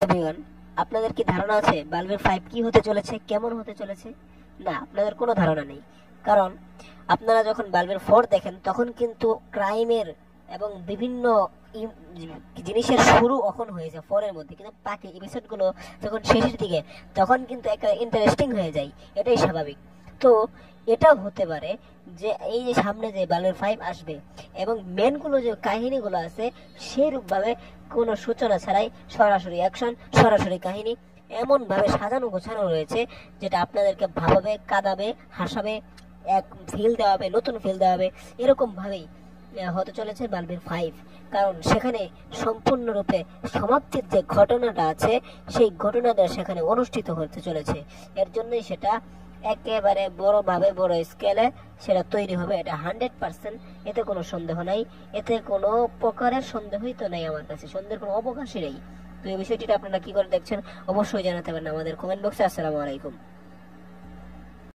Everyone, আপনাদের কি ধারণা আছে বালবের 5 কি হতে চলেছে, কেমন হতে চলেছে? না, আপনাদের কোনো ধারণা নেই। কারণ আপনারা যখন বালবের 4 দেখেন তখন কিন্তু ক্রাইমের এবং বিভিন্ন জিনিসের শুরু এখন হয়ে যায় 4 এর মধ্যে, কিন্তু বাকি এপিসোডগুলো যখন শেষের দিকে তখন কিন্তু একটা ইন্টারেস্টিং হয়ে যায়, এটাই স্বাভাবিক। তো এটাও হতে পারে যে এই যে সামনে যে বালবের 5 আসবে এবং মেনগুলো যে কাহিনীগুলো আছে সেরূপভাবে কোনো সূচনা ছাড়াই সরাসরি অ্যাকশন, সরাসরি কাহিনী এমন ভাবে সাজানো গোছানো রয়েছে যেটা আপনাদেরকে ভাবাবে, কাঁদাবে, হাসাবে, এক ফিল দেওয়াবে, নতুন ফিল দেওয়াবে। এরকম ভাবেই হতে চলেছে বালবের 5। কারণ সেখানে সম্পূর্ণরূপে সমাপ্তির যে ঘটনাটা আছে সেই ঘটনাটা সেখানে অনুষ্ঠিত হতে চলেছে। এর জন্যই সেটা একেবারে বড়ভাবে, বড় স্কেলে সেটা তৈরি হবে, এটা 100%। এতে কোনো সন্দেহ নাই, এতে কোনো প্রকারের সন্দেহই তো নাই, আমার কাছে সন্দেহের কোনো অবকাশই নেই। তো এই বিষয়টিটা আপনারা কি করে দেখছেন অবশ্যই জানাতে পারেন আমাদের কমেন্ট বক্সে। আসসালামু আলাইকুম।